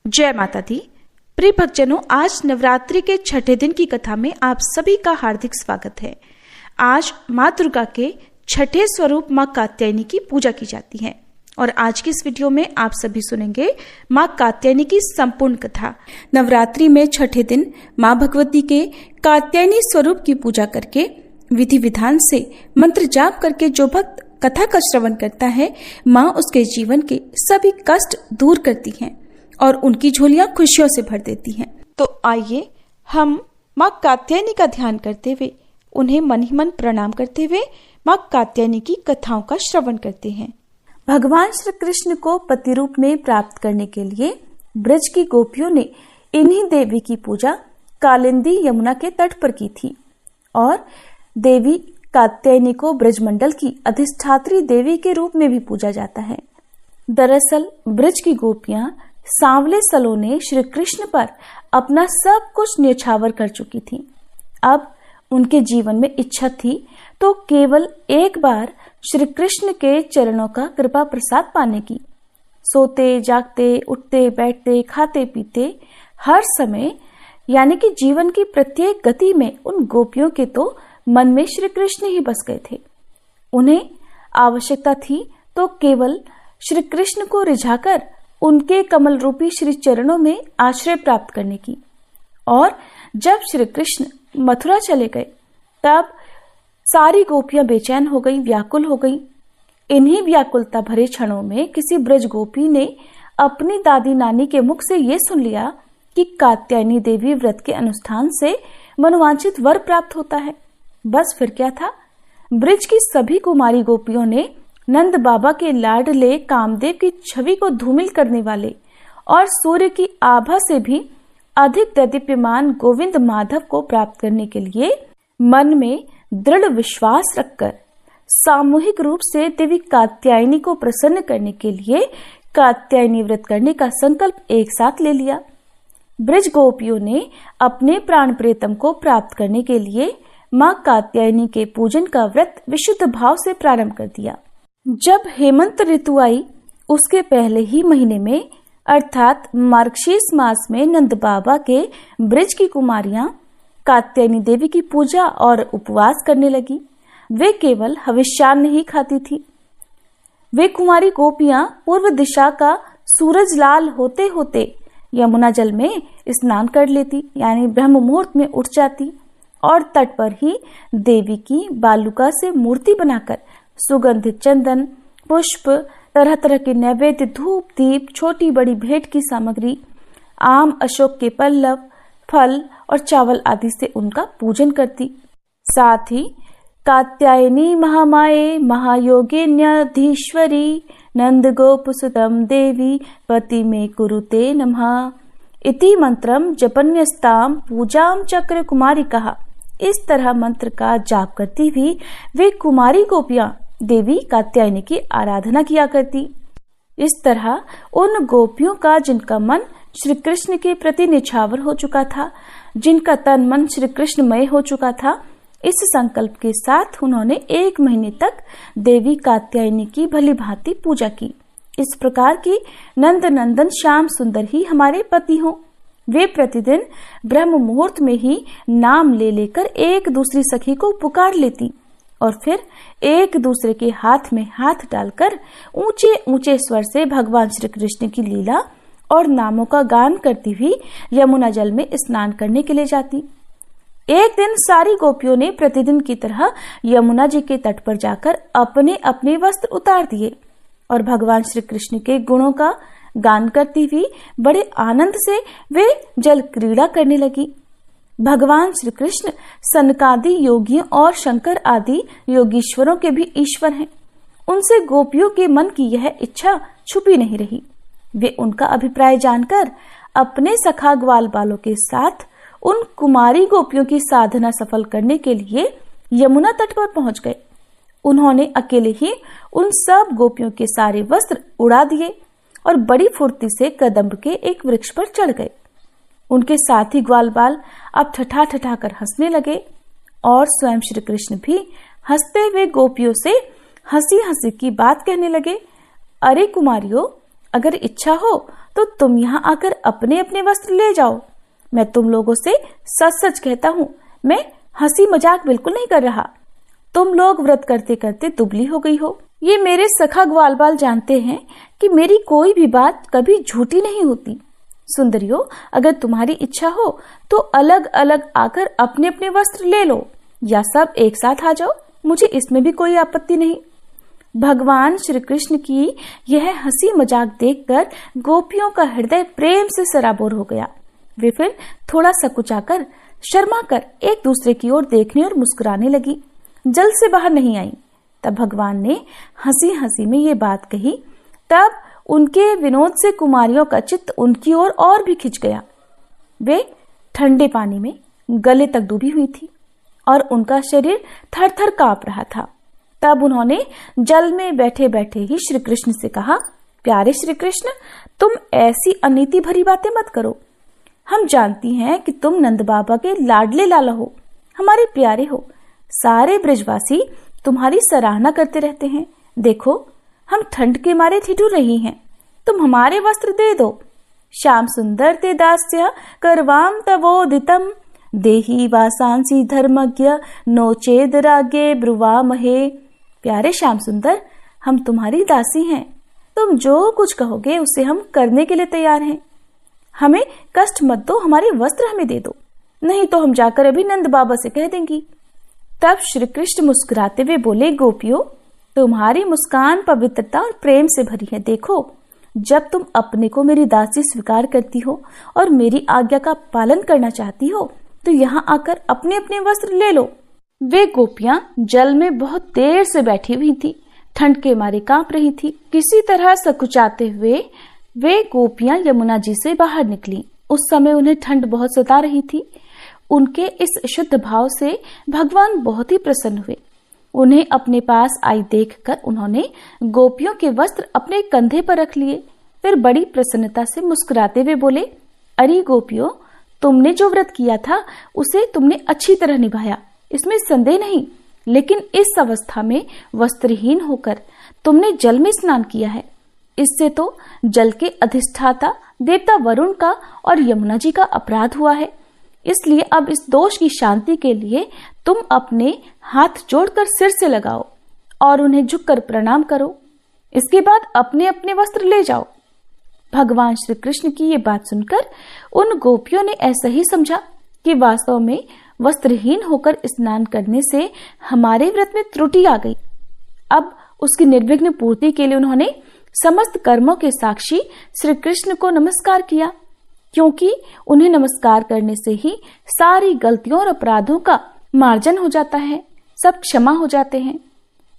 जय माता दी। प्रिय भक्तजनों, आज नवरात्रि के छठे दिन की कथा में आप सभी का हार्दिक स्वागत है। आज माँ दुर्गा के छठे स्वरूप माँ कात्यायनी की पूजा की जाती है और आज की इस वीडियो में आप सभी सुनेंगे माँ कात्यायनी की संपूर्ण कथा। नवरात्रि में छठे दिन माँ भगवती के कात्यायनी स्वरूप की पूजा करके विधि विधान से मंत्र जाप करके जो भक्त कथा का श्रवण करता है, माँ उसके जीवन के सभी कष्ट दूर करती हैं और उनकी झोलियां खुशियों से भर देती हैं। तो आइए हम माँ कात्यायनी का ध्यान करते हुए, उन्हें मन ही मन प्रणाम करते हुए माँ कात्यायनी की कथाओं का श्रवण करते हैं। भगवान श्री कृष्ण को पति रूप में प्राप्त करने के लिए ब्रज की गोपियों ने इन्हीं देवी की पूजा कालिंदी यमुना के तट पर की थी और देवी कात्यायनी को ब्रजमंडल की अधिष्ठात्री देवी के रूप में भी पूजा जाता है। दरअसल ब्रज की गोपियां सांवले सलोने श्री कृष्ण पर अपना सब कुछ न्यौछावर कर चुकी थी। अब उनके जीवन में इच्छा थी तो केवल एक बार श्री कृष्ण के चरणों का कृपा प्रसाद पाने की। सोते जागते, उठते बैठते, खाते पीते, हर समय यानी कि जीवन की प्रत्येक गति में उन गोपियों के तो मन में श्री कृष्ण ही बस गए थे। उन्हें आवश्यकता थी तो केवल श्री कृष्ण को रिझाकर उनके कमल रूपी श्री चरणों में आश्रय प्राप्त करने की। और जब श्री कृष्ण मथुरा चले गए तब सारी गोपियां बेचैन हो गईं, व्याकुल हो गईं। इन्हीं व्याकुलता भरे क्षणों में किसी ब्रज गोपी ने अपनी दादी नानी के मुख से ये सुन लिया कि कात्यायनी देवी व्रत के अनुष्ठान से मनोवांछित वर प्राप्त होता है। बस फिर क्या था, ब्रज की सभी कुमारी गोपियों ने नंद बाबा के लाडले कामदेव की छवि को धूमिल करने वाले और सूर्य की आभा से भी अधिक देदीप्यमान गोविंद माधव को प्राप्त करने के लिए मन में दृढ़ विश्वास रखकर सामूहिक रूप से देवी कात्यायनी को प्रसन्न करने के लिए कात्यायनी व्रत करने का संकल्प एक साथ ले लिया। ब्रज गोपियों ने अपने प्राण प्रियतम को प्राप्त करने के लिए माँ कात्यायनी के पूजन का व्रत विशुद्ध भाव से प्रारंभ कर दिया। जब हेमंत ऋतु आई उसके पहले ही महीने में अर्थात मार्गशीर्ष मास में नंद बाबा के ब्रज की कुमारियां कात्यायनी देवी की पूजा और उपवास करने लगी। वे केवल हविष्यान्न ही खाती थी। वे कुमारी गोपियां पूर्व दिशा का सूरज लाल होते होते यमुना जल में स्नान कर लेती, यानी ब्रह्म मुहूर्त में उठ जाती और तट पर ही देवी की बालुका से मूर्ति बनाकर सुगंधित चंदन, पुष्प, तरह तरह के नैवेद्य, धूप दीप, छोटी बड़ी भेंट की सामग्री, आम, अशोक के पल्लव, फल और चावल आदि से उनका पूजन करती। साथ ही कात्यायनी महामाये महायोगिन्याधीश्वरी नंद गोपसुतम देवी पति में कुरुते नमः इति मंत्रम जपन्यस्ताम पूजाम चक्र कुमारी कहा। इस तरह मंत्र का जाप करती हुई वे कुमारी गोपियां देवी कात्यायनी की आराधना किया करती। इस तरह उन गोपियों का जिनका मन श्री कृष्ण के प्रति निछावर हो चुका था, जिनका तन मन श्री कृष्णमय हो चुका था, इस संकल्प के साथ उन्होंने 1 महीने तक देवी कात्यायनी की भली भांति पूजा की। इस प्रकार की नंद नंदन श्याम सुंदर ही हमारे पति हों। वे प्रतिदिन ब्रह्म मुहूर्त में ही नाम ले लेकर एक दूसरी सखी को पुकार लेती और फिर एक दूसरे के हाथ में हाथ डालकर ऊंचे ऊंचे स्वर से भगवान श्री कृष्ण की लीला और नामों का गान करती हुई यमुना जल में स्नान करने के लिए जाती। एक दिन सारी गोपियों ने प्रतिदिन की तरह यमुना जी के तट पर जाकर अपने अपने वस्त्र उतार दिए और भगवान श्री कृष्ण के गुणों का गान करती हुई बड़े आनंद से वे जल क्रीड़ा करने लगी। भगवान श्री कृष्ण सनकादि योगियों और शंकर आदि योगीश्वरों के भी ईश्वर हैं। उनसे गोपियों के मन की यह इच्छा छुपी नहीं रही। वे उनका अभिप्राय जानकर अपने सखा ग्वाल बालों के साथ उन कुमारी गोपियों की साधना सफल करने के लिए यमुना तट पर पहुंच गए। उन्होंने अकेले ही उन सब गोपियों के सारे वस्त्र उड़ा दिए और बड़ी फुर्ती से कदम्ब के एक वृक्ष पर चढ़ गए। उनके साथी ग्वाल बाल अब ठठा ठठा कर हंसने लगे और स्वयं श्री कृष्ण भी हंसते हुए गोपियों से हंसी हंसी की बात कहने लगे। अरे कुमारियों, अगर इच्छा हो तो तुम यहाँ आकर अपने अपने वस्त्र ले जाओ। मैं तुम लोगों से सच सच कहता हूँ, मैं हंसी मजाक बिल्कुल नहीं कर रहा। तुम लोग व्रत करते करते दुबली हो गई हो। ये मेरे सखा ग्वाल बाल जानते हैं कि मेरी कोई भी बात कभी झूठी नहीं होती। सुंदरियों, अगर तुम्हारी इच्छा हो तो अलग अलग आकर अपने अपने वस्त्र ले लो, या सब एक साथ आ जाओ, मुझे इसमें भी कोई आपत्ति नहीं। भगवान श्री कृष्ण की यह हंसी मजाक देखकर गोपियों का हृदय प्रेम से सराबोर हो गया। वे फिर थोड़ा सकुचाकर, शर्माकर एक दूसरे की ओर देखने और मुस्कुराने लगी। जल से बाहर नहीं आई। तब भगवान ने हंसी हंसी में ये बात कही। तब उनके विनोद से कुमारियों का चित्त उनकी ओर और भी खिंच गया। वे ठंडे पानी में गले तक डूबी हुई थी और उनका शरीर थर थर कांप रहा था। तब उन्होंने जल में बैठे बैठे ही श्री कृष्ण से कहा, प्यारे श्री कृष्ण, तुम ऐसी अनीति भरी बातें मत करो। हम जानती हैं कि तुम नंद बाबा के लाडले लाला हो, हमारे प्यारे हो। सारे ब्रजवासी तुम्हारी सराहना करते रहते हैं। देखो, हम ठंड के मारे ठिठुर रही हैं, तुम हमारे वस्त्र दे दो। श्याम सुंदर ते दास्य करवाम तवोदितम देही वासांसी धर्मज्ञ नोचेद रागे ब्रुवामहे। प्यारे श्याम सुंदर, हम तुम्हारी दासी हैं। तुम जो कुछ कहोगे उसे हम करने के लिए तैयार हैं। हमें कष्ट मत दो, हमारे वस्त्र हमें दे दो, नहीं तो हम जाकर अभी नंद बाबा से कह देंगी। तब श्री कृष्ण मुस्कुराते हुए बोले, गोपियों, तुम्हारी मुस्कान पवित्रता और प्रेम से भरी है। देखो, जब तुम अपने को मेरी दासी स्वीकार करती हो और मेरी आज्ञा का पालन करना चाहती हो तो यहाँ आकर अपने अपने वस्त्र ले लो। वे गोपियां जल में बहुत देर से बैठी हुई थी, ठंड के मारे कांप रही थी। किसी तरह सकुचाते हुए वे गोपियां यमुना जी से बाहर निकली। उस समय उन्हें ठंड बहुत सता रही थी। उनके इस शुद्ध भाव से भगवान बहुत ही प्रसन्न हुए। उन्हें अपने पास आई देखकर उन्होंने गोपियों के वस्त्र अपने कंधे पर रख लिए। फिर बड़ी प्रसन्नता से मुस्कुराते हुए बोले, अरे गोपियों, तुमने जो व्रत किया था उसे तुमने अच्छी तरह निभाया, इसमें संदेह नहीं। लेकिन इस अवस्था में वस्त्रहीन होकर तुमने जल में स्नान किया है। इससे तो जल के अधिष्ठाता देवता वरुण का और यमुना जी का अपराध हुआ है। इसलिए अब इस दोष की शांति के लिए तुम अपने हाथ जोड़कर सिर से लगाओ और उन्हें झुककर प्रणाम करो। इसके बाद अपने अपने वस्त्र ले जाओ। भगवान श्री कृष्ण की ये बात सुनकर उन गोपियों ने ऐसा ही समझा कि वास्तव में वस्त्रहीन होकर स्नान करने से हमारे व्रत में त्रुटि आ गई। अब उसकी निर्विघ्न पूर्ति के लिए उन्होंने समस्त कर्मों के साक्षी श्री कृष्ण को नमस्कार किया, क्योंकि उन्हें नमस्कार करने से ही सारी गलतियों और अपराधों का मार्जन हो जाता है, सब क्षमा हो जाते हैं।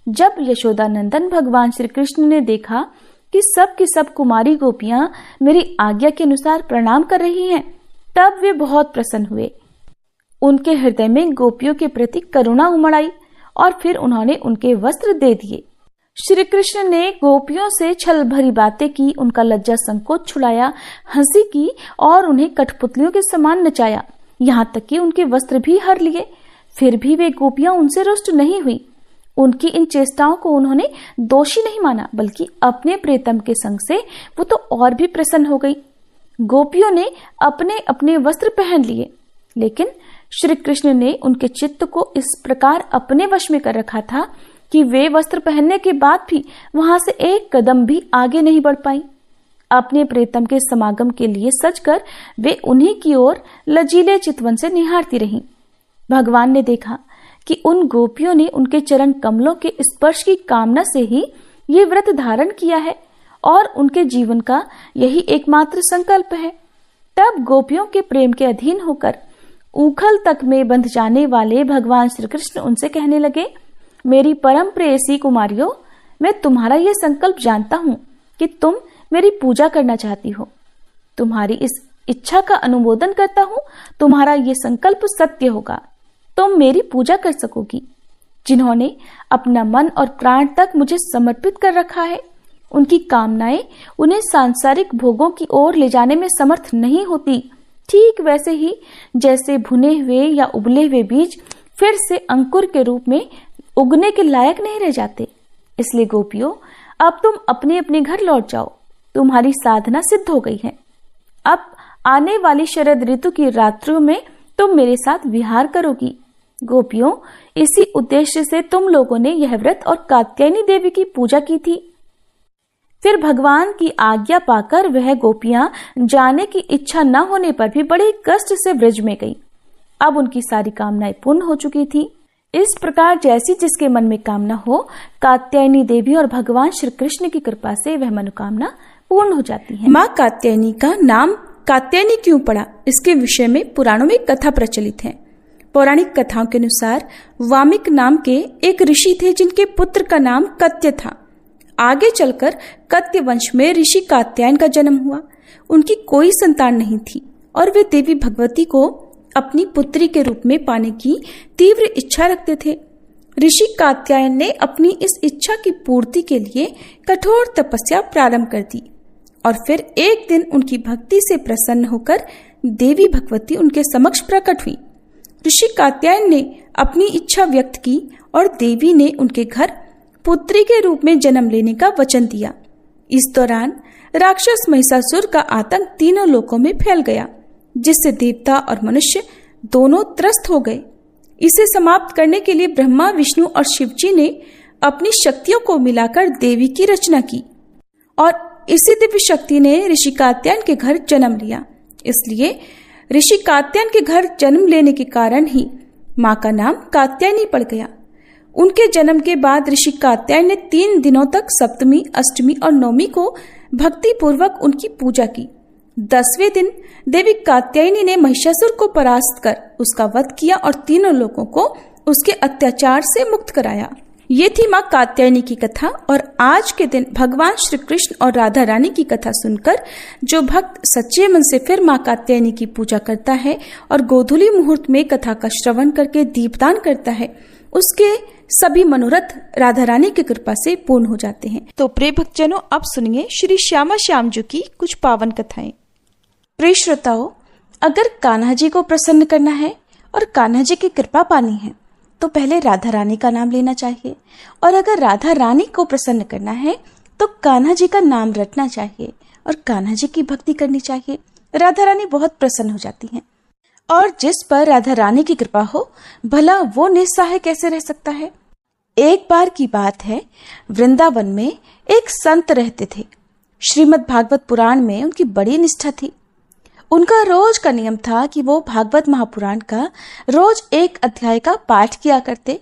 जब यशोदानंदन भगवान श्री कृष्ण ने देखा कि सब की सब कुमारी गोपियां मेरी आज्ञा के अनुसार प्रणाम कर रही हैं, तब वे बहुत प्रसन्न हुए। उनके हृदय में गोपियों के प्रति करुणा उमड़ आई और फिर उन्होंने उनके वस्त्र दे दिए। श्री कृष्ण ने गोपियों से छल भरी बातें की, उनका लज्जा संकोच छुड़ाया, हंसी की और उन्हें कठपुतलियों के समान नचाया, यहाँ तक कि उनके वस्त्र भी हर लिए। फिर भी वे गोपियां उनसे रुष्ट नहीं हुई। उनकी इन चेष्टाओं को उन्होंने दोषी नहीं माना, बल्कि अपने प्रियतम के संग से वो तो और भी प्रसन्न हो गई। गोपियों ने अपने अपने वस्त्र पहन लिए, लेकिन श्री कृष्ण ने उनके चित्त को इस प्रकार अपने वश में कर रखा था कि वे वस्त्र पहनने के बाद भी वहां से एक कदम भी आगे नहीं बढ़ पाई। अपने प्रियतम के समागम के लिए सजकर वे उन्हीं की ओर लजीले चितवन से निहारती रहीं। भगवान ने देखा कि उन गोपियों ने उनके चरण कमलों के स्पर्श की कामना से ही ये व्रत धारण किया है और उनके जीवन का यही एकमात्र संकल्प है। तब गोपियों के प्रेम के अधीन होकर ऊखल तक में बंध जाने वाले भगवान श्री कृष्ण उनसे कहने लगे, मेरी परम प्रेयसी कुमारियों, मैं तुम्हारा यह संकल्प जानता हूं कि तुम मेरी पूजा करना चाहती हो। तुम्हारी इस इच्छा का अनुमोदन करता हूं। तुम्हारा ये संकल्प सत्य होगा, तुम मेरी पूजा कर सकोगी। जिन्होंने अपना मन और प्राण तक मुझे समर्पित कर रखा है, उनकी कामनाएं उन्हें सांसारिक भोगों की ओर ले जाने में समर्थ नहीं होती। ठीक वैसे ही जैसे भुने हुए या उबले हुए बीज फिर से अंकुर के रूप में उगने के लायक नहीं रह जाते। इसलिए गोपियों, अब तुम अपने अपने घर लौट जाओ। तुम्हारी साधना सिद्ध हो गई है। अब आने वाली शरद ऋतु की रात्रियों में तुम मेरे साथ विहार करोगी। गोपियों, इसी उद्देश्य से तुम लोगों ने यह व्रत और कात्यायनी देवी की पूजा की थी। फिर भगवान की आज्ञा पाकर वह गोपियां जाने की इच्छा न होने पर भी बड़े कष्ट से व्रज में गईं। अब उनकी सारी कामनाएं पूर्ण हो चुकी थी। इस प्रकार जैसी जिसके मन में कामना हो, कात्यायनी देवी और भगवान श्री कृष्ण की कृपा से वह मनोकामना पूर्ण हो जाती है। माँ कात्यायनी का नाम कात्यायनी क्यों पड़ा, इसके विषय में पुराणों में कथा प्रचलित है। पौराणिक कथाओं के अनुसार वामिक नाम के एक ऋषि थे जिनके पुत्र का नाम कत्य था। आगे चलकर कत्य वंश में ऋषि कात्यायन का जन्म हुआ। उनकी कोई संतान नहीं थी और वे देवी भगवती को अपनी पुत्री के रूप में पाने की तीव्र इच्छा रखते थे। ऋषि कात्यायन ने अपनी इस इच्छा की पूर्ति के लिए कठोर तपस्या प्रारंभ कर दी और फिर एक दिन उनकी भक्ति से प्रसन्न होकर देवी भगवती उनके समक्ष प्रकट हुई। ऋषि कात्यायन ने अपनी इच्छा व्यक्त की और देवी ने उनके घर पुत्री के रूप में जन्म लेने का वचन दिया। इस दौरान राक्षस महिषासुर का आतंक तीनों लोकों में फैल गया, जिससे देवता और मनुष्य दोनों त्रस्त हो गए। इसे समाप्त करने के लिए ब्रह्मा, विष्णु और शिवजी ने अपनी शक्तियों को मिलाकर देवी की रचना की और इसी दिव्य शक्ति ने ऋषि कात्यायन के घर जन्म लिया। इसलिए ऋषि कात्यायन के घर जन्म लेने के कारण ही माँ का नाम कात्यायनी पड़ गया। उनके जन्म के बाद ऋषि कात्यायन ने 3 दिनों तक सप्तमी, अष्टमी और नवमी को भक्ति पूर्वक उनकी पूजा की। 10वें दिन देवी कात्यायनी ने महिषासुर को परास्त कर उसका वध किया और तीनों लोगों को उसके अत्याचार से मुक्त कराया। ये थी माँ कात्यायनी की कथा। और आज के दिन भगवान श्री कृष्ण और राधा रानी की कथा सुनकर जो भक्त सच्चे मन से फिर माँ कात्यायनी की पूजा करता है और गोधूली मुहूर्त में कथा का श्रवण करके दीपदान करता है, उसके सभी मनोरथ राधा रानी की कृपा से पूर्ण हो जाते हैं। तो प्रिय भक्तजनों, अब सुनिए श्री श्यामा श्याम जी की कुछ पावन कथाएं। प्रिय श्रोताओं, अगर कान्हा जी को प्रसन्न करना है और कान्हा जी की कृपा पानी है तो पहले राधा रानी का नाम लेना चाहिए, और अगर राधा रानी को प्रसन्न करना है तो कान्हा जी का नाम रटना चाहिए और कान्हा जी की भक्ति करनी चाहिए। राधा रानी बहुत प्रसन्न हो जाती हैं। और जिस पर राधा रानी की कृपा हो, भला वो निस्सहाय कैसे रह सकता है। एक बार की बात है, वृंदावन में एक संत रहते थे। श्रीमद् भागवत पुराण में उनकी बड़ी निष्ठा थी। उनका रोज का नियम था कि वो भागवत महापुराण का रोज एक अध्याय का पाठ किया करते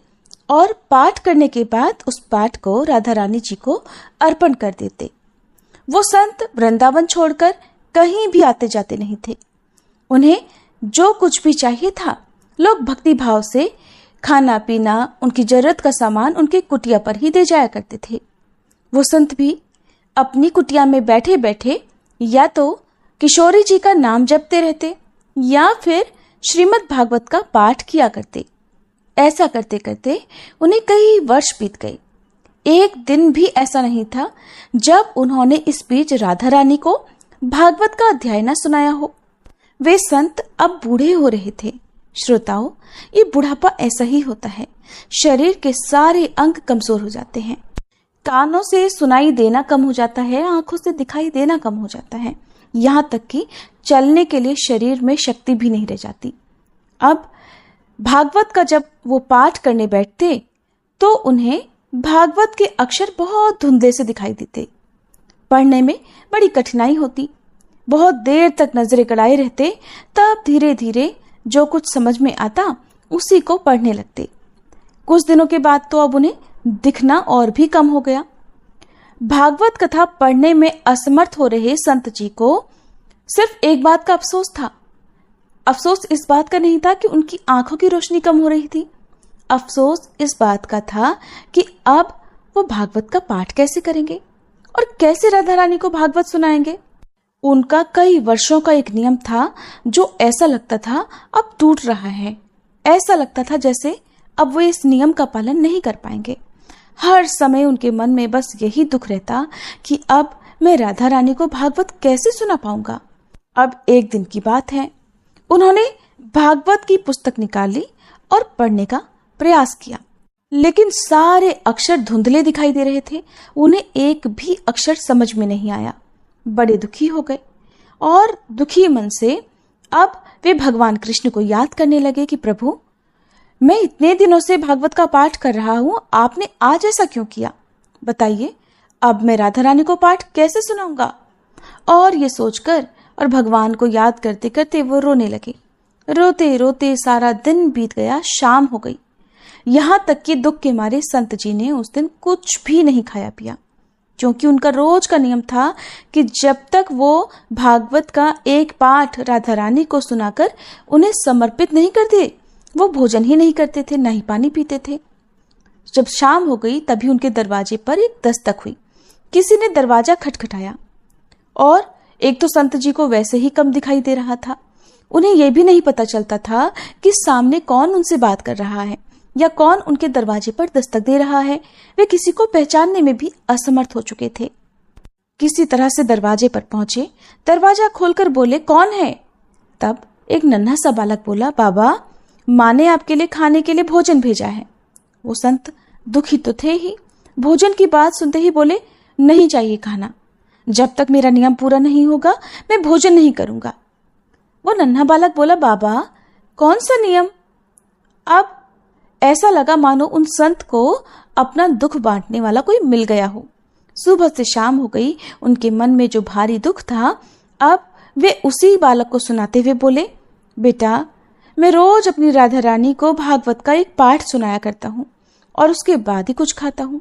और पाठ करने के बाद उस पाठ को राधा रानी जी को अर्पण कर देते। वो संत वृंदावन छोड़कर कहीं भी आते जाते नहीं थे। उन्हें जो कुछ भी चाहिए था, लोग भक्ति भाव से खाना पीना, उनकी जरूरत का सामान उनके कुटिया पर ही दे जाया करते थे। वो संत भी अपनी कुटिया में बैठे बैठे या तो किशोरी जी का नाम जपते रहते या फिर श्रीमद् भागवत का पाठ किया करते। ऐसा करते करते उन्हें कई वर्ष बीत गए। एक दिन भी ऐसा नहीं था जब उन्होंने इस बीच राधा रानी को भागवत का अध्याय न सुनाया हो। वे संत अब बूढ़े हो रहे थे। श्रोताओं, ये बुढ़ापा ऐसा ही होता है। शरीर के सारे अंग कमजोर हो जाते हैं। कानों से सुनाई देना कम हो जाता है, आंखों से दिखाई देना कम हो जाता है, यहाँ तक कि चलने के लिए शरीर में शक्ति भी नहीं रह जाती। अब भागवत का जब वो पाठ करने बैठते तो उन्हें भागवत के अक्षर बहुत धुंधले से दिखाई देते। पढ़ने में बड़ी कठिनाई होती। बहुत देर तक नजरें गड़ाए रहते, तब धीरे धीरे जो कुछ समझ में आता उसी को पढ़ने लगते। कुछ दिनों के बाद तो अब उन्हें दिखना और भी कम हो गया। भागवत कथा पढ़ने में असमर्थ हो रहे संत जी को सिर्फ एक बात का अफसोस था। अफसोस इस बात का नहीं था कि उनकी आंखों की रोशनी कम हो रही थी। अफसोस इस बात का था कि अब वो भागवत का पाठ कैसे करेंगे और कैसे राधा रानी को भागवत सुनाएंगे। उनका कई वर्षों का एक नियम था जो ऐसा लगता था अब टूट रहा है। ऐसा लगता था जैसे अब वो इस नियम का पालन नहीं कर पाएंगे। हर समय उनके मन में बस यही दुख रहता कि अब मैं राधा रानी को भागवत कैसे सुना पाऊंगा। अब एक दिन की बात है, उन्होंने भागवत की पुस्तक निकाली और पढ़ने का प्रयास किया, लेकिन सारे अक्षर धुंधले दिखाई दे रहे थे। उन्हें एक भी अक्षर समझ में नहीं आया। बड़े दुखी हो गए और दुखी मन से अब वे भगवान कृष्ण को याद करने लगे कि प्रभु, मैं इतने दिनों से भागवत का पाठ कर रहा हूं, आपने आज ऐसा क्यों किया? बताइए, अब मैं राधा रानी को पाठ कैसे सुनाऊंगा? और ये सोचकर और भगवान को याद करते करते वो रोने लगे। रोते रोते सारा दिन बीत गया, शाम हो गई। यहाँ तक कि दुख के मारे संत जी ने उस दिन कुछ भी नहीं खाया पिया, क्योंकि उनका रोज का नियम था कि जब तक वो भागवत का एक पाठ राधा रानी को सुनाकर उन्हें समर्पित नहीं करते, वो भोजन ही नहीं करते थे, ना ही पानी पीते थे। जब शाम हो गई तभी उनके दरवाजे पर एक दस्तक हुई। किसी ने दरवाजा खटखटाया और एक तो संत जी को वैसे ही कम दिखाई दे रहा था। उन्हें यह भी नहीं पता चलता था कि सामने कौन उनसे बात कर रहा है या कौन उनके दरवाजे पर दस्तक दे रहा है। वे किसी को पहचानने में भी असमर्थ हो चुके थे। किसी तरह से दरवाजे पर पहुंचे, दरवाजा खोलकर बोले, कौन है? तब एक नन्हा सा बालक बोला, बाबा, माँ ने आपके लिए खाने के लिए भोजन भेजा है। वो संत दुखी तो थे ही, भोजन की बात सुनते ही बोले, नहीं चाहिए खाना, जब तक मेरा नियम पूरा नहीं होगा मैं भोजन नहीं करूंगा। वो नन्हा बालक बोला, बाबा, कौन सा नियम? अब ऐसा लगा मानो उन संत को अपना दुख बांटने वाला कोई मिल गया हो। सुबह से शाम हो गई, उनके मन में जो भारी दुख था अब वे उसी बालक को सुनाते हुए बोले, बेटा, मैं रोज अपनी राधा रानी को भागवत का एक पाठ सुनाया करता हूँ और उसके बाद ही कुछ खाता हूँ,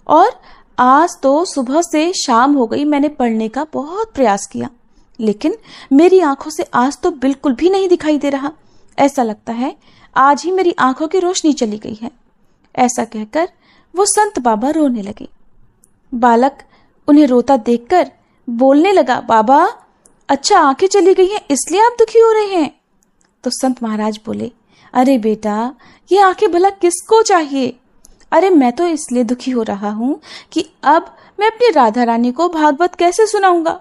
और आज तो सुबह से शाम हो गई, मैंने पढ़ने का बहुत प्रयास किया, लेकिन मेरी आंखों से आज तो बिल्कुल भी नहीं दिखाई दे रहा। ऐसा लगता है आज ही मेरी आंखों की रोशनी चली गई है। ऐसा कहकर वो संत बाबा रोने लगे। बालक उन्हें रोता देखकर बोलने लगा, बाबा, अच्छा आंखें चली गई हैं इसलिए आप दुखी हो रहे हैं? तो संत महाराज बोले, अरे बेटा, ये आंखें भला किसको चाहिए? अरे मैं तो इसलिए दुखी हो रहा हूं कि अब मैं अपनी राधा रानी को भागवत कैसे सुनाऊंगा।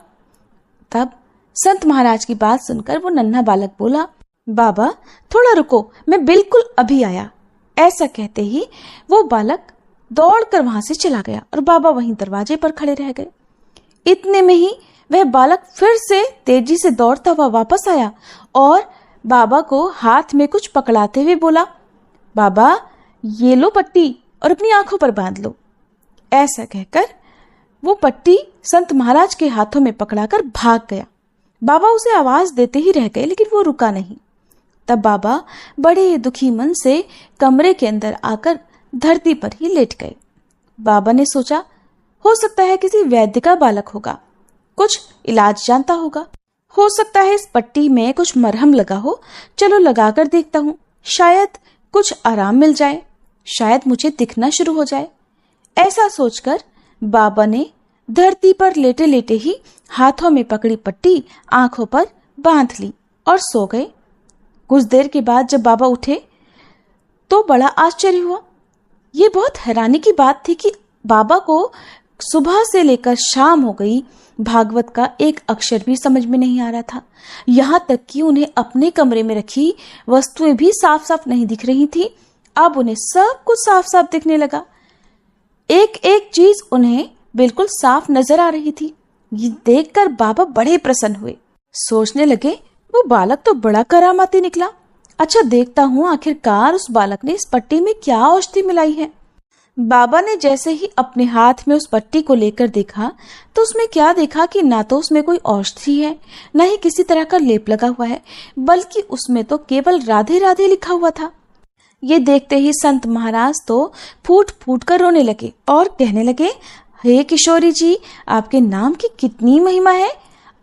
तब संत महाराज की बात सुनकर वो नन्हा बालक बोला, बाबा, थोड़ा रुको, मैं बिल्कुल अभी आया। ऐसा कहते ही वो बालक दौड़कर वहां से चला गया और बाबा वहीं दरवाजे पर खड़े रह गए। इतने में ही वह बालक फिर से तेजी से दौड़ता हुआ वापस आया और बाबा को हाथ में कुछ पकड़ाते हुए बोला, बाबा, ये लो पट्टी और अपनी आंखों पर बांध लो। ऐसा कहकर वो पट्टी संत महाराज के हाथों में पकड़ाकर भाग गया। बाबा उसे आवाज देते ही रह गए, लेकिन वो रुका नहीं। तब बाबा बड़े दुखी मन से कमरे के अंदर आकर धरती पर ही लेट गए। बाबा ने सोचा, हो सकता है किसी वैद्य का बालक होगा, कुछ इलाज जानता होगा, हो सकता है इस पट्टी में कुछ मरहम लगा हो, चलो लगाकर देखता हूं, शायद कुछ आराम मिल जाए, शायद मुझे दिखना शुरू हो जाए। ऐसा सोचकर बाबा ने धरती पर लेटे लेटे ही हाथों में पकड़ी पट्टी आंखों पर बांध ली और सो गए। कुछ देर के बाद जब बाबा उठे तो बड़ा आश्चर्य हुआ। ये बहुत हैरानी की बात थी कि बाबा को सुबह से लेकर शाम हो गई, भागवत का एक अक्षर भी समझ में नहीं आ रहा था। यहाँ तक कि उन्हें अपने कमरे में रखी वस्तुएं भी साफ साफ नहीं दिख रही थी। अब उन्हें सब कुछ साफ साफ दिखने लगा। एक एक चीज उन्हें बिल्कुल साफ नजर आ रही थी। ये देखकर बाबा बड़े प्रसन्न हुए। सोचने लगे, वो बालक तो बड़ा करामाती निकला। अच्छा, देखता हूँ आखिरकार उस बालक ने इस पट्टी में क्या औषधि मिलाई है। बाबा ने जैसे ही अपने हाथ में उस पट्टी को लेकर देखा तो उसमें क्या देखा कि ना तो उसमें कोई औषधि है, न ही किसी तरह का लेप लगा हुआ है, बल्कि उसमें तो केवल राधे राधे लिखा हुआ था। ये देखते ही संत महाराज तो फूट फूट कर रोने लगे और कहने लगे, हे किशोरी जी, आपके नाम की कितनी महिमा है।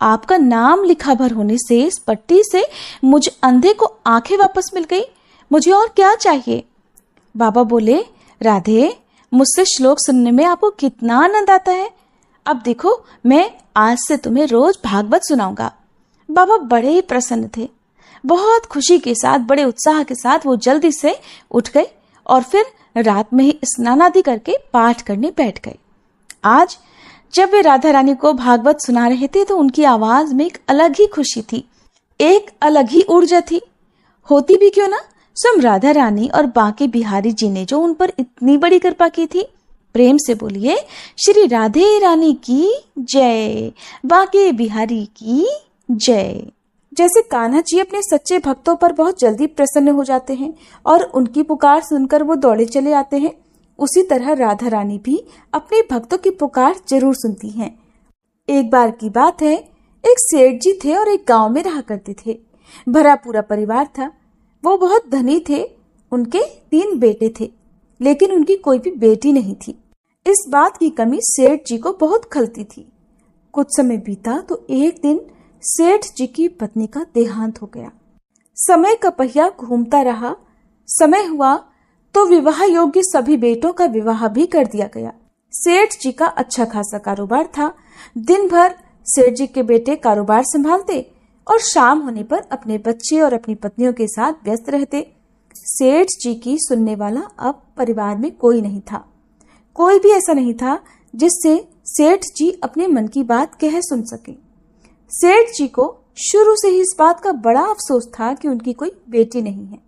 आपका नाम लिखा भर होने से इस पट्टी से मुझ अंधे को आंखें वापस मिल गई, मुझे और क्या चाहिए। बाबा बोले, राधे, मुझसे श्लोक सुनने में आपको कितना आनंद आता है। अब देखो, मैं आज से तुम्हें रोज भागवत सुनाऊंगा। बाबा बड़े प्रसन्न थे। बहुत खुशी के साथ, बड़े उत्साह के साथ वो जल्दी से उठ गए और फिर रात में ही स्नान आदि करके पाठ करने बैठ गए। आज जब वे राधा रानी को भागवत सुना रहे थे तो उनकी आवाज में एक अलग ही खुशी थी, एक अलग ही ऊर्जा थी। होती भी क्यों ना, स्वयं राधा रानी और बांके बिहारी जी ने जो उन पर इतनी बड़ी कृपा की थी, प्रेम से बोलिए श्री राधे रानी की जय, बांके बिहारी की जय। जैसे कान्हा जी अपने सच्चे भक्तों पर बहुत जल्दी प्रसन्न हो जाते हैं और उनकी पुकार सुनकर वो दौड़े चले आते हैं, उसी तरह राधा रानी भी अपने भक्तों की पुकार जरूर सुनती हैं। एक बार की बात है, एक सेठ जी थे और एक गांव में रहा करते थे। भरा पूरा परिवार था। वो बहुत धनी थे। उनके 3 बेटे थे, लेकिन उनकी कोई भी बेटी नहीं थी। इस बात की कमी सेठ जी को बहुत खलती थी। कुछ समय बीता तो एक दिन सेठ जी की पत्नी का देहांत हो गया। समय का पहिया घूमता रहा। समय हुआ तो विवाह योग्य सभी बेटों का विवाह भी कर दिया गया। सेठ जी का अच्छा खासा कारोबार था। दिन भर सेठ जी के बेटे कारोबार संभालते और शाम होने पर अपने बच्चे और अपनी पत्नियों के साथ व्यस्त रहते। सेठ जी की सुनने वाला अब परिवार में कोई नहीं था। कोई भी ऐसा नहीं था जिससे सेठ जी अपने मन की बात कह सुन सके। सेठ जी को शुरू से ही इस बात का बड़ा अफसोस था कि उनकी कोई बेटी नहीं है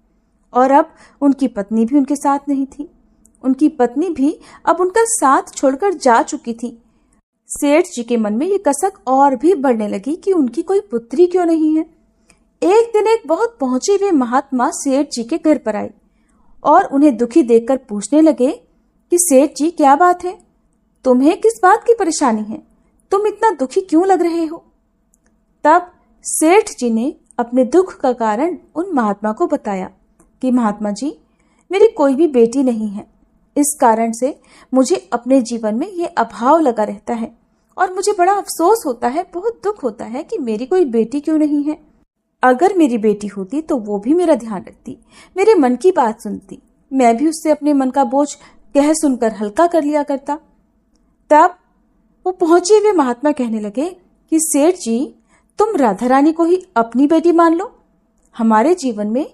और अब उनकी पत्नी भी उनके साथ नहीं थी। उनकी पत्नी भी अब उनका साथ छोड़कर जा चुकी थी। सेठ जी के मन में ये कसक और भी बढ़ने लगी कि उनकी कोई पुत्री क्यों नहीं है। एक दिन एक बहुत पहुंचे हुए महात्मा सेठ जी के घर पर आए और उन्हें दुखी देखकर पूछने लगे कि सेठ जी, क्या बात है? तुम्हें किस बात की परेशानी है? तुम इतना दुखी क्यों लग रहे हो? तब सेठ जी ने अपने दुख का कारण उन महात्मा को बताया कि महात्मा जी, मेरी कोई भी बेटी नहीं है। इस कारण से मुझे अपने जीवन में ये अभाव लगा रहता है और मुझे बड़ा अफसोस होता है, बहुत दुख होता है कि मेरी कोई बेटी क्यों नहीं है। अगर मेरी बेटी होती तो वो भी मेरा ध्यान रखती, मेरे मन की बात सुनती, मैं भी उससे अपने मन का बोझ कह सुनकर हल्का कर लिया करता। तब वो पहुंचे हुए महात्मा कहने लगे कि सेठ जी, तुम राधा रानी को ही अपनी बेटी मान लो। हमारे जीवन में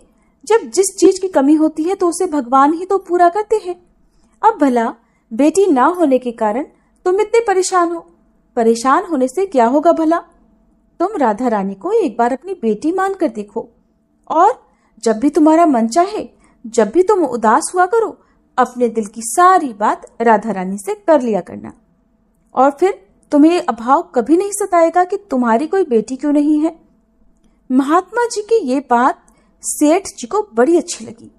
जब जिस चीज की कमी होती है तो उसे भगवान ही तो पूरा करते हैं। अब भला बेटी ना होने के कारण तुम इतने परेशान हो। परेशान होने से क्या होगा भला? तुम राधा रानी को एक बार अपनी बेटी मान कर देखो और जब भी तुम्हारा मन चाहे, जब भी तुम उदास हुआ करो, अपने दिल की सारी बात राधा रानी से कर लिया करना और फिर तुम्हें अभाव कभी नहीं सताएगा कि तुम्हारी कोई बेटी क्यों नहीं है। महात्मा जी की ये बात सेठ जी को बड़ी अच्छी लगी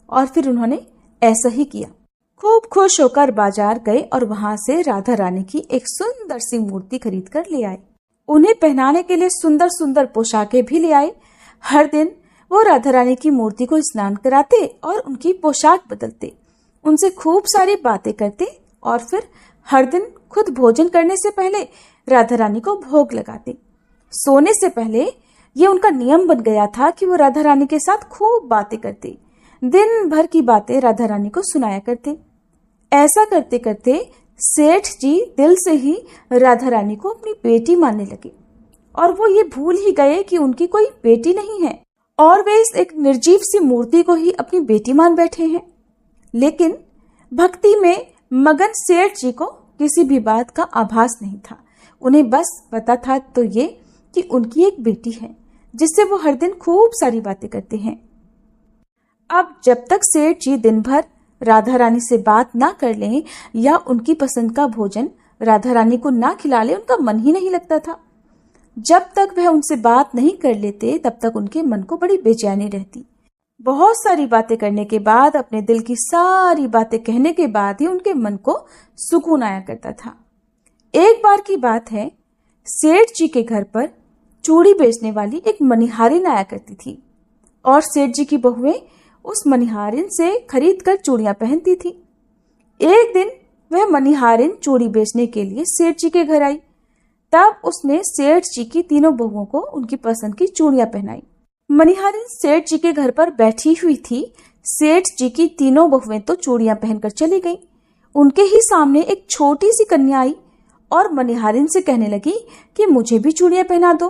और फिर उन्होंने ऐसा ही किया। खूब खुश होकर बाजार गए और वहां से राधा रानी की एक सुंदर सी मूर्ति खरीद कर ले आए। उन्हें पहनाने के लिए सुंदर सुंदर पोशाकें भी ले आए। हर दिन वो राधा रानी की मूर्ति को स्नान कराते और उनकी पोशाक बदलते, उनसे खूब सारी बातें करते और फिर हर दिन खुद भोजन करने से पहले राधा रानी को भोग लगाते। सोने से पहले ये उनका नियम बन गया था कि वो राधा रानी के साथ खूब बातें करते, दिन भर की बातें राधा रानी को सुनाया करते। ऐसा करते करते सेठ जी दिल से ही राधा रानी को अपनी बेटी मानने लगे और वो ये भूल ही गए कि उनकी कोई बेटी नहीं है और वे इस एक निर्जीव सी मूर्ति को ही अपनी बेटी मान बैठे हैं। लेकिन भक्ति में मगन सेठ जी को किसी भी बात का आभास नहीं था। उन्हें बस पता था तो ये कि उनकी एक बेटी है जिससे वो हर दिन खूब सारी बातें करते हैं। अब जब तक सेठ जी दिन भर राधा रानी से बात ना कर लें या उनकी पसंद का भोजन राधा रानी को ना खिला ले, उनका मन ही नहीं लगता था। जब तक वह उनसे बात नहीं कर लेते तब तक उनके मन को बड़ी बेचैनी रहती। बहुत सारी बातें करने के बाद, अपने दिल की सारी बातें कहने के बाद ही उनके मन को सुकून आया करता था। एक बार की बात है, सेठ जी के घर पर चूड़ी बेचने वाली एक मनिहारिन आया करती थी और सेठ जी की बहुएं उस मनिहारिन से खरीद कर चूड़ियां पहनती थी। एक दिन वह मनिहारिन चूड़ी बेचने के लिए सेठ जी के घर आई। तब उसने सेठ जी की तीनों बहुओं को उनकी पसंद की चूड़ियां पहनाई। मनिहारिन सेठ जी के घर पर बैठी हुई थी। सेठ जी की तीनों बहुएं तो चूड़ियां पहनकर चली गईं। उनके ही सामने एक छोटी सी कन्या आई और मनिहारिन से कहने लगी कि मुझे भी चूड़ियां पहना दो,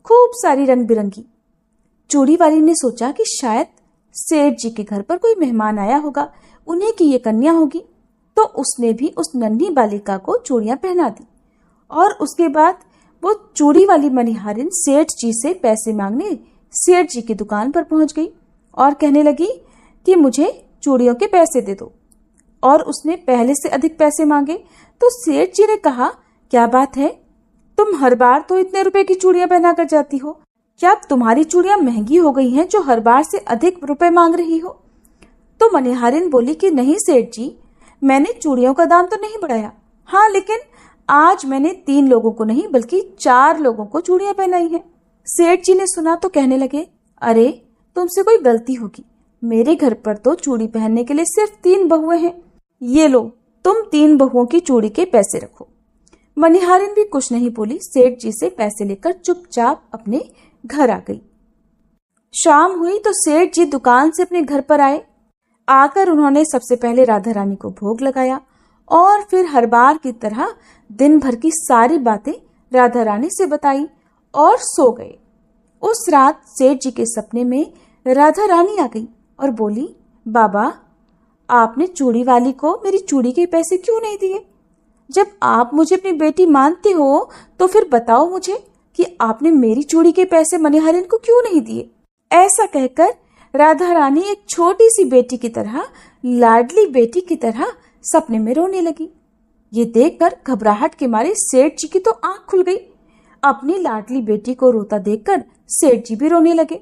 खूब सारी रंग बिरंगी। चूड़ी वाली ने सोचा कि शायद सेठ जी के घर पर कोई मेहमान आया होगा, उन्हीं की ये कन्या होगी, तो उसने भी उस नन्ही बालिका को चूड़ियां पहना दी और उसके बाद वो चूड़ी वाली मनिहारिन सेठ जी से पैसे मांगने सेठ जी की दुकान पर पहुंच गई और कहने लगी कि मुझे चूड़ियों के पैसे दे दो। और उसने पहले से अधिक पैसे मांगे तो सेठ जी ने कहा, क्या बात है, तुम हर बार तो इतने रुपए की चूड़ियां पहना कर जाती हो, क्या अब तुम्हारी चूड़ियां महंगी हो गई हैं जो हर बार से अधिक रुपए मांग रही हो? तो मनिहारिन बोली कि नहीं सेठ जी, मैंने चूड़ियों का दाम तो नहीं बढ़ाया, हाँ लेकिन आज मैंने 3 लोगों को नहीं बल्कि 4 लोगों को चूड़ियां पहनाई हैं। सेठ जी ने सुना तो कहने लगे, अरे तुमसे कोई गलती होगी, मेरे घर पर तो चूड़ी पहनने के लिए सिर्फ 3 बहुएं हैं, ये लो तुम 3 बहुओं की चूड़ी के पैसे रखो। मनिहारिन भी कुछ नहीं बोली, सेठ जी से पैसे लेकर चुपचाप अपने घर आ गई। शाम हुई तो सेठ जी दुकान से अपने घर पर आए। आकर उन्होंने सबसे पहले राधा रानी को भोग लगाया और फिर हर बार की तरह दिन भर की सारी बातें राधा रानी से बताई और सो गए। उस रात सेठ जी के सपने में राधा रानी आ गई और बोली, बाबा आपने चूड़ी वाली को मेरी चूड़ी के पैसे क्यों नहीं दिए? जब आप मुझे अपनी बेटी मानते हो तो फिर बताओ मुझे कि आपने मेरी चूड़ी के पैसे मनिहारिन को क्यों नहीं दिए? ऐसा कहकर राधा रानी एक छोटी सी बेटी की तरह, लाडली बेटी की तरह सपने में रोने लगी। ये देखकर घबराहट के मारे सेठ जी की तो आंख खुल गई। अपनी लाडली बेटी को रोता देखकर सेठ जी भी रोने लगे।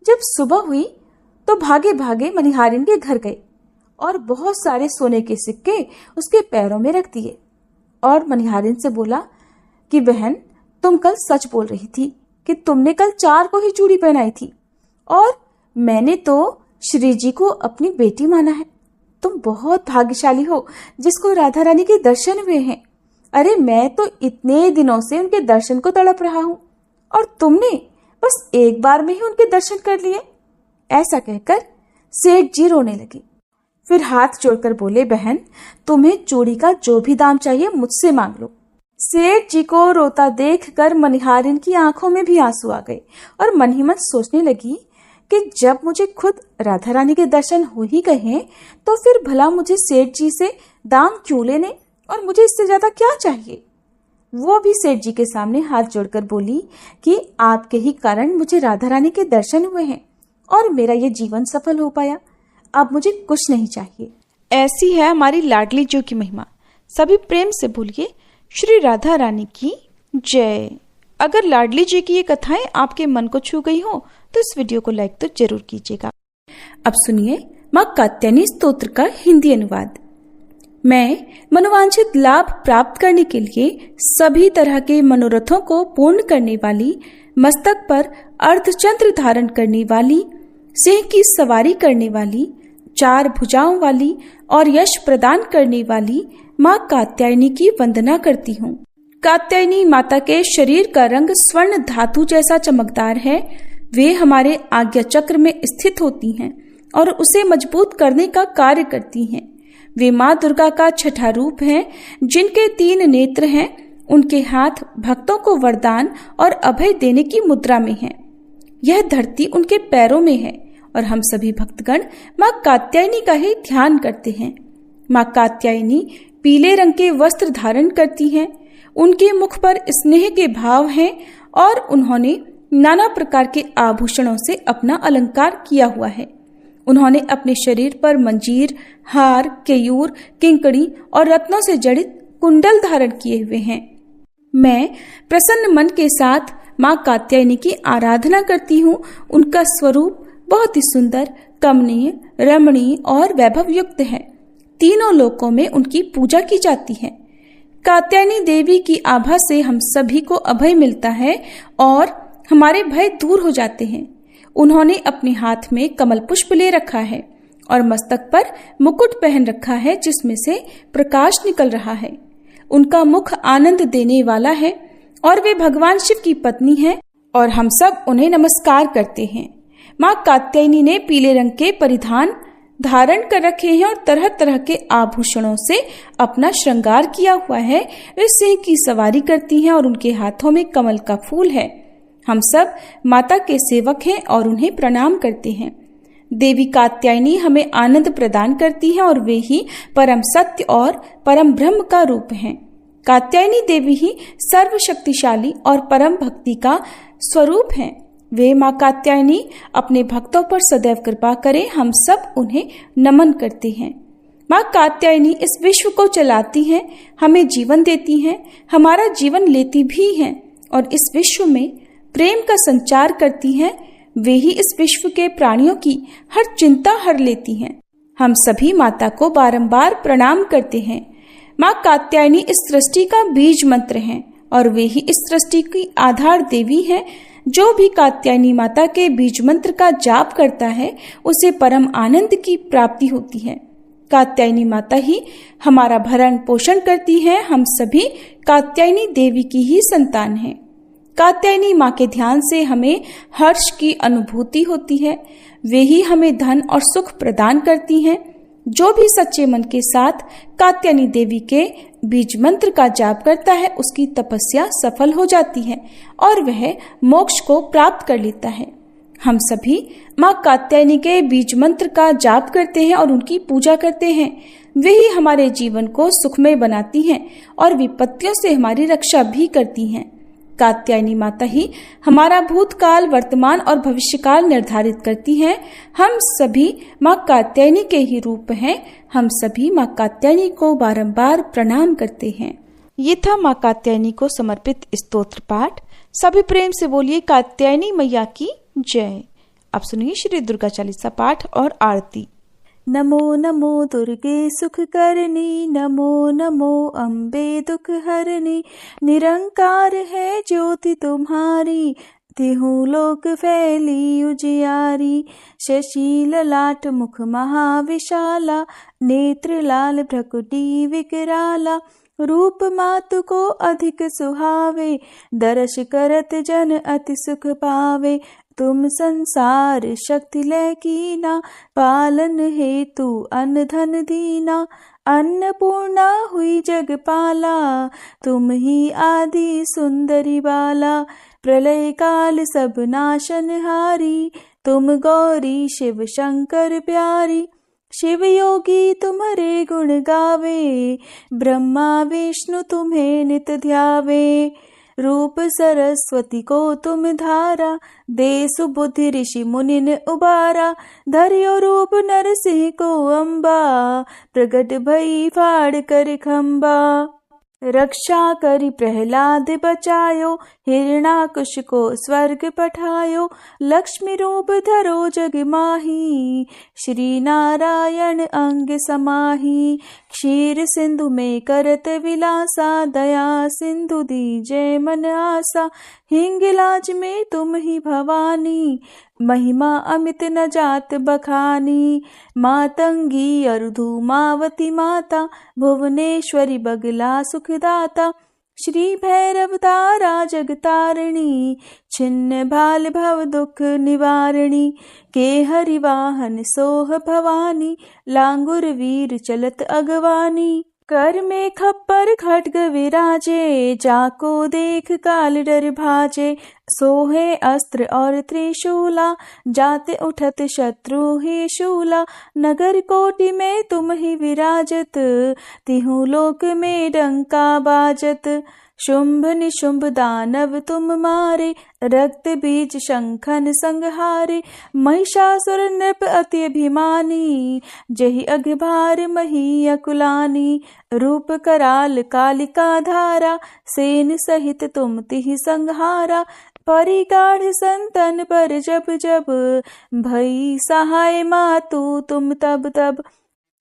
जब सुबह हुई तो भागे भागे मनिहारिन के घर गए और बहुत सारे सोने के सिक्के उसके पैरों में रख दिए और मनिहारिन से बोला कि बहन, तुम कल सच बोल रही थी कि तुमने कल 4 को ही चूड़ी पहनाई थी और मैंने तो श्री जी को अपनी बेटी माना है। तुम बहुत भाग्यशाली हो जिसको राधा रानी के दर्शन हुए हैं। अरे मैं तो इतने दिनों से उनके दर्शन को तड़प रहा हूँ और तुमने बस एक बार में ही उनके दर्शन कर लिए। ऐसा कहकर सेठ जी रोने लगे। फिर हाथ जोड़कर बोले, बहन तुम्हें चूड़ी का जो भी दाम चाहिए मुझसे मांग लो। सेठ जी को रोता देखकर मनिहारिन की आंखों में भी आंसू आ गए और मन ही मन सोचने लगी कि जब मुझे खुद राधा रानी के दर्शन हो ही गए हैं तो फिर भला मुझे सेठ जी से दाम क्यों लेने और मुझे इससे ज्यादा क्या चाहिए। वो भी सेठ जी के सामने हाथ जोड़कर बोली कि आपके ही कारण मुझे राधा रानी के दर्शन हुए हैं और मेरा ये जीवन सफल हो पाया, अब मुझे कुछ नहीं चाहिए। ऐसी है हमारी लाडली जो की महिमा। सभी प्रेम से बोलिए, श्री राधा रानी की जय। अगर लाडली जी की ये कथाएं आपके मन को छू गई हो तो इस वीडियो को लाइक तो जरूर कीजिएगा। अब सुनिए माँ कात्यायनी स्तोत्र का हिंदी अनुवाद। मैं मनोवांछित लाभ प्राप्त करने के लिए सभी तरह के मनोरथों को पूर्ण करने वाली, मस्तक पर अर्धचंद्र धारण करने वाली, सिंह की सवारी करने वाली, 4 भुजाओं वाली और यश प्रदान करने वाली माँ कात्यायनी की वंदना करती हूँ। कात्यायनी माता के शरीर का रंग स्वर्ण धातु जैसा चमकदार है। वे हमारे आज्ञा चक्र में स्थित होती हैं और उसे मजबूत करने का कार्य करती हैं। वे माँ दुर्गा का छठा रूप हैं, जिनके 3 नेत्र हैं। उनके हाथ भक्तों को वरदान और अभय देने की मुद्रा में हैं। यह धरती उनके पैरों में है और हम सभी भक्तगण माँ कात्यायनी का ही ध्यान करते हैं। माँ कात्यायनी पीले रंग के वस्त्र धारण करती हैं। उनके मुख पर स्नेह के भाव हैं और उन्होंने नाना प्रकार के आभूषणों से अपना अलंकार किया हुआ है। उन्होंने अपने शरीर पर मंजीर, हार, केयूर, किंकड़ी और रत्नों से जड़ित कुंडल धारण किए हुए हैं। मैं प्रसन्न मन के साथ माँ कात्यायनी की आराधना करती हूँ। उनका स्वरूप बहुत ही सुंदर, कमनीय, रमणीय और वैभव युक्त है। तीनों लोकों में उनकी पूजा की जाती है। कात्यायनी देवी की आभा से हम सभी को अभय मिलता है और हमारे भय दूर हो जाते हैं। उन्होंने अपने हाथ में कमल पुष्प ले रखा है और मस्तक पर मुकुट पहन रखा है जिसमें से प्रकाश निकल रहा है। उनका मुख आनंद देने वाला है और वे भगवान शिव की पत्नी हैं और हम सब उन्हें नमस्कार करते हैं। माँ कात्यायनी ने पीले रंग के परिधान धारण कर रखे हैं और तरह तरह के आभूषणों से अपना श्रृंगार किया हुआ है। वे सिंह की सवारी करती हैं और उनके हाथों में कमल का फूल है। हम सब माता के सेवक हैं और उन्हें प्रणाम करते हैं। देवी कात्यायनी हमें आनंद प्रदान करती हैं और वे ही परम सत्य और परम ब्रह्म का रूप हैं। कात्यायनी देवी ही सर्वशक्तिशाली और परम भक्ति का स्वरूप हैं। वे माँ कात्यायनी अपने भक्तों पर सदैव कृपा करें। हम सब उन्हें नमन करते हैं। माँ कात्यायनी इस विश्व को चलाती हैं, हमें जीवन देती हैं, हमारा जीवन लेती भी हैं और इस विश्व में प्रेम का संचार करती हैं। वे ही इस विश्व के प्राणियों की हर चिंता हर लेती हैं। हम सभी माता को बारंबार प्रणाम करते हैं। माँ कात्यायनी इस सृष्टि का बीज मंत्र हैं और वे ही इस सृष्टि की आधार देवी हैं। जो भी कात्यायनी माता के बीज मंत्र का जाप करता है उसे परम आनंद की प्राप्ति होती है। कात्यायनी माता ही हमारा भरण पोषण करती है। हम सभी कात्यायनी देवी की ही संतान हैं। कात्यायनी माँ के ध्यान से हमें हर्ष की अनुभूति होती है। वे ही हमें धन और सुख प्रदान करती हैं। जो भी सच्चे मन के साथ कात्यायनी देवी के बीज मंत्र का जाप करता है उसकी तपस्या सफल हो जाती है और वह मोक्ष को प्राप्त कर लेता है। हम सभी माँ कात्यायनी के बीज मंत्र का जाप करते हैं और उनकी पूजा करते हैं। वे ही हमारे जीवन को सुखमय बनाती हैं और विपत्तियों से हमारी रक्षा भी करती हैं। कात्यायनी माता ही हमारा भूतकाल, वर्तमान और भविष्यकाल निर्धारित करती हैं। हम सभी माँ कात्यायनी के ही रूप हैं। हम सभी माँ कात्यायनी को बारंबार प्रणाम करते हैं। ये था माँ कात्यायनी को समर्पित स्तोत्र पाठ। सभी प्रेम से बोलिए कात्यायनी मैया की जय। अब सुनिए श्री दुर्गा चालीसा पाठ और आरती। नमो नमो दुर्गे सुख करनी, नमो नमो अम्बे दुख हरनी। निरंकार है ज्योति तुम्हारी, तिहु लोक फैली उजियारी। शशि ललाट मुख महाविशाला, नेत्र लाल भ्रकुटी विकराला। रूप मातु को अधिक सुहावे, दर्श करत जन अति सुख पावे। तुम संसार शक्ति लय कीना, पालन हेतु अन्न धन दीना। अन्नपूर्णा हुई जगपाला, तुम ही आदि सुंदरी बाला। प्रलय काल सब नाशनहारी, तुम गौरी शिव शंकर प्यारी। शिव योगी तुम्हारे गुण गावे, ब्रह्मा विष्णु तुम्हें नित ध्यावे। रूप सरस्वती को तुम धारा, दे सुबुद्धि ऋषि मुनिन उबारा। धर्यो रूप नरसिंह को अम्बा, प्रगट भई फाड़ कर खम्बा। रक्षा करी प्रहलाद बचायो, हिरणाकुश को स्वर्ग पठायो। लक्ष्मी रूप धरो जग माही, श्री नारायण अंग समाही। क्षीर सिंधु में करत विलासा, दया सिंधु दीजय मन आसा। हिंगलाज में तुम ही भवानी, महिमा अमित न जात बखानी। मातंगी अरुधुमावती माता, भुवनेश्वरी बगला सुखदाता। श्री भैरव तारा जगतारिणी, छिन्न भाल भव दुख निवारिणी। के हरि वाहन सोह भवानी, लांगुर वीर चलत अगवानी। कर में खप्पर खड्ग विराजे, जाको देख काल डर भाजे। सोहे अस्त्र और त्रिशूला, जाते उठत शत्रु ही शूला। नगर कोटि में तुम ही विराजत, तिहु लोक में डंका बाजत। शुंभ निशुंभ दानव तुम मारे, रक्त बीज शंखन संहारे। महिषासुर नृप अति अभिमानी, जहि अघभार मही अकुलानी। रूप कराल कालिका धारा, सेन सहित तुम तिहि संहारा। परिगाढ़ संतन पर जब जब, भई सहाय मातु तुम तब तब।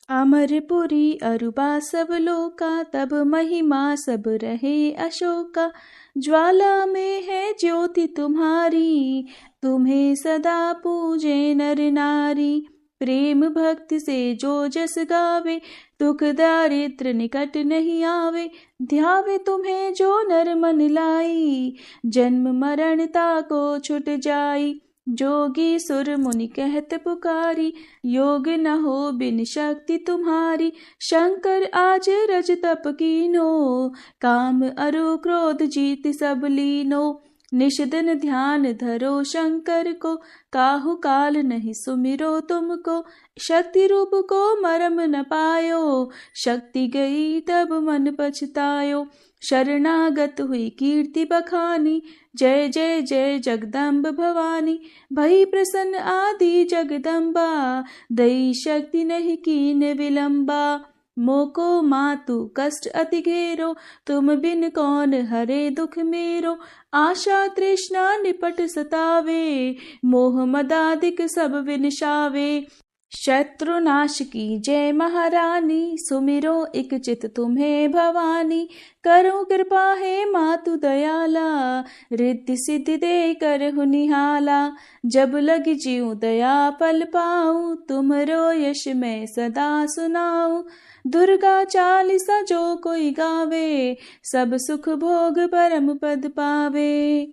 अमरपुरी अरुबा सब लोका, तब महिमा सब रहे अशोका। ज्वाला में है ज्योति तुम्हारी, तुम्हें सदा पूजे नर नारी। प्रेम भक्ति से जो जस गावे, दुख दारिद्र निकट नहीं आवे। ध्यावे तुम्हें जो नर मन लाई, जन्म मरण ताको छुट जाई। जोगी सुर मुनि कहत पुकारी, योग न हो बिन शक्ति तुम्हारी। शंकर आज रज तप कीनो, काम अरु क्रोध जीत सब लीनो। निषदन ध्यान धरो शंकर को, काहु काल नहीं सुमिरो तुमको। शक्ति रूप को मरम न पायो, शक्ति गई तब मन पछतायो। शरणागत हुई कीर्ति बखानी। जय जय जय जगदम्ब भवानी, भई प्रसन्न आदि जगदम्बा, दई शक्ति नहीं कीन विलंबा। मोको मातु कष्ट अति घेरो, तुम बिन कौन हरे दुख मेरो। आशा तृष्णा निपट सतावे, मोह मदादिक सब विनशावे। शत्रुनाश की जय महारानी, सुमिरो एक चित तुम्हें भवानी। करो कृपा है मातु दयाला, रिद्धि सिद्धि दे करहु निहाला। जब लग जीऊँ दया पल पाऊँ, तुम्हरो यश मैं सदा सुनाऊँ। दुर्गा चालीसा जो कोई गावे, सब सुख भोग परम पद पावे।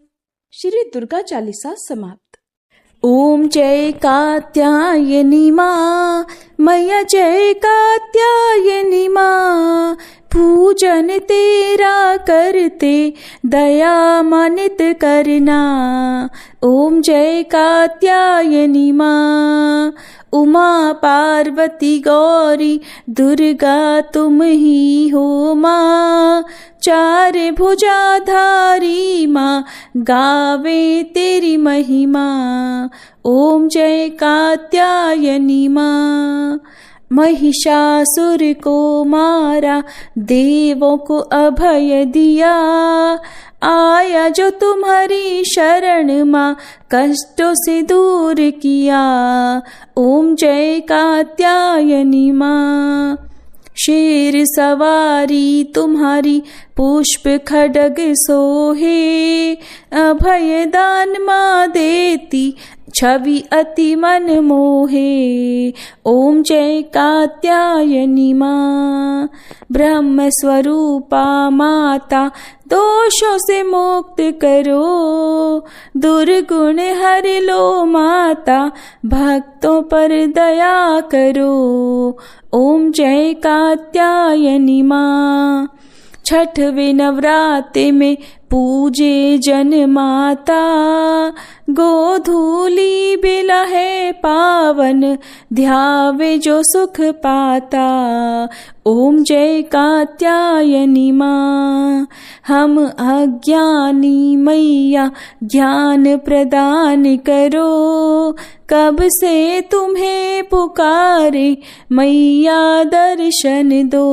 श्री दुर्गा चालीसा समाप्त। ओम जय कात्यायनी माँ, मैया जय कात्यायनी माँ। पूजन तेरा करते दया मानित करना। ओम जय कात्यायनी माँ। उमा पार्वती गौरी दुर्गा तुम ही हो माँ। चार भुजाधारी माँ, गावे तेरी महिमा। ओम जय कात्यायनी माँ। महिषासुर को मारा, देवों को अभय दिया। आया जो तुम्हारी शरण माँ, कष्टों से दूर किया। ओम जय कात्यायनी माँ। शेर सवारी तुम्हारी, पुष्प खड्ग सोहे। अभय दान माँ देती, छवि अति मन मोहे। ओम जय कात्यायनी माँ। ब्रह्म स्वरूपा माता, दोषों से मुक्त करो। दुर्गुण हर लो माता, भक्तों पर दया करो। ओम जय कात्यायनी माँ। छठवें नवरात्रि में पूजे जन माता। गोधूली बिला है पावन, ध्यावे जो सुख पाता। ओम जय कात्यायनी माँ। हम अज्ञानी मैया, ज्ञान प्रदान करो। कब से तुम्हें पुकारे मैया, दर्शन दो।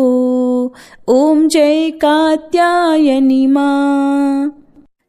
ओम जय कात्यायनी माँ।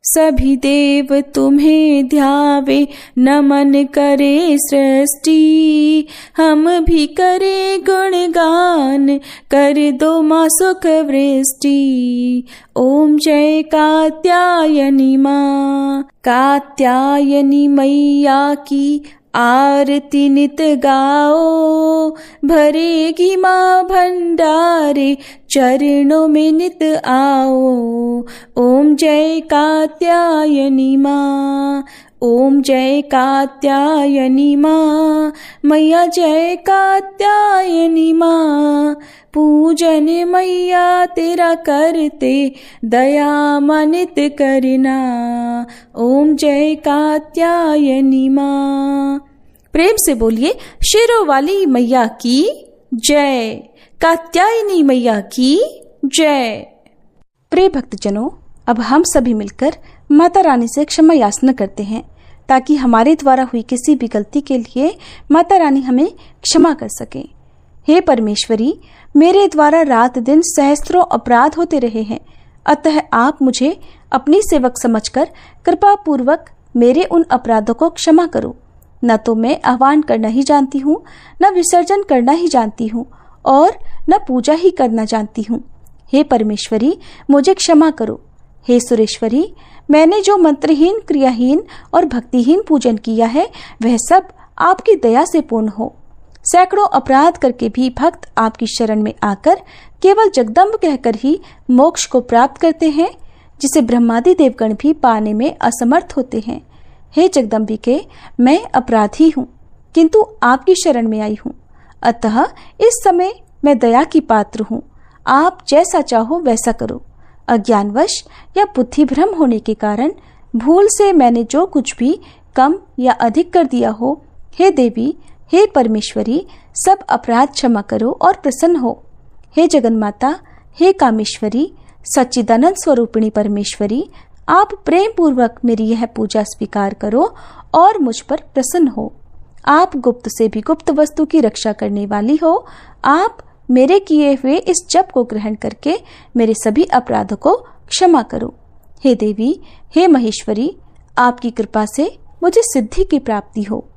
सभी देव तुम्हें ध्यावे, नमन करे सृष्टि। हम भी करे गुणगान, कर दो माँ सुख वृष्टि। ओम जय कात्यायनी माँ। कात्यायनी मैया की आरती नित गाओ। भरेगी माँ भंडारे, चरणों में नित आओ। ओम जय कात्यायनी माँ। ओम जय कात्यायनी माँ। मैया जय कात्यायनी माँ। पूजन मैया तेरा करते, दया मानित करना। ओम जय कात्यायनी माँ। प्रेम से बोलिए शेरों वाली मैया की जय, कात्यायनी मैया की जय। प्रिय भक्तजनों, अब हम सभी मिलकर माता रानी से क्षमा याचना करते हैं, ताकि हमारे द्वारा हुई किसी भी गलती के लिए माता रानी हमें क्षमा कर सके। हे परमेश्वरी, मेरे द्वारा रात दिन सहस्त्रों अपराध होते रहे हैं, अतः आप मुझे अपनी सेवक समझकर कृपा पूर्वक मेरे उन अपराधों को क्षमा करो। न तो मैं आह्वान करना ही जानती हूँ, न विसर्जन करना ही जानती हूँ, और न पूजा ही करना जानती हूँ। हे परमेश्वरी, मुझे क्षमा करो। हे सुरेश्वरी, मैंने जो मंत्रहीन, क्रियाहीन और भक्तिहीन पूजन किया है, वह सब आपकी दया से पूर्ण हो। सैकड़ों अपराध करके भी भक्त आपकी शरण में आकर केवल जगदम्ब कहकर ही मोक्ष को प्राप्त करते हैं, जिसे ब्रह्मादि देवगण भी पाने में असमर्थ होते हैं। हे जगदम्बिके, मैं अपराधी हूँ, किंतु आपकी शरण में आई हूँ, अतः इस समय मैं दया की पात्र हूँ। आप जैसा चाहो वैसा करो। अज्ञानवश या बुद्धि भ्रम होने के कारण भूल से मैंने जो कुछ भी कम या अधिक कर दिया हो, हे देवी, हे परमेश्वरी, सब अपराध क्षमा करो और प्रसन्न हो। हे जगन्माता, हे कामेश्वरी, सच्चिदानंद स्वरूपिणी परमेश्वरी, आप प्रेम पूर्वक मेरी यह पूजा स्वीकार करो और मुझ पर प्रसन्न हो। आप गुप्त से भी गुप्त वस्तु की रक्षा करने वाली हो। आप मेरे किए हुए इस जप को ग्रहण करके मेरे सभी अपराधों को क्षमा करो। हे देवी, हे महेश्वरी, आपकी कृपा से मुझे सिद्धि की प्राप्ति हो।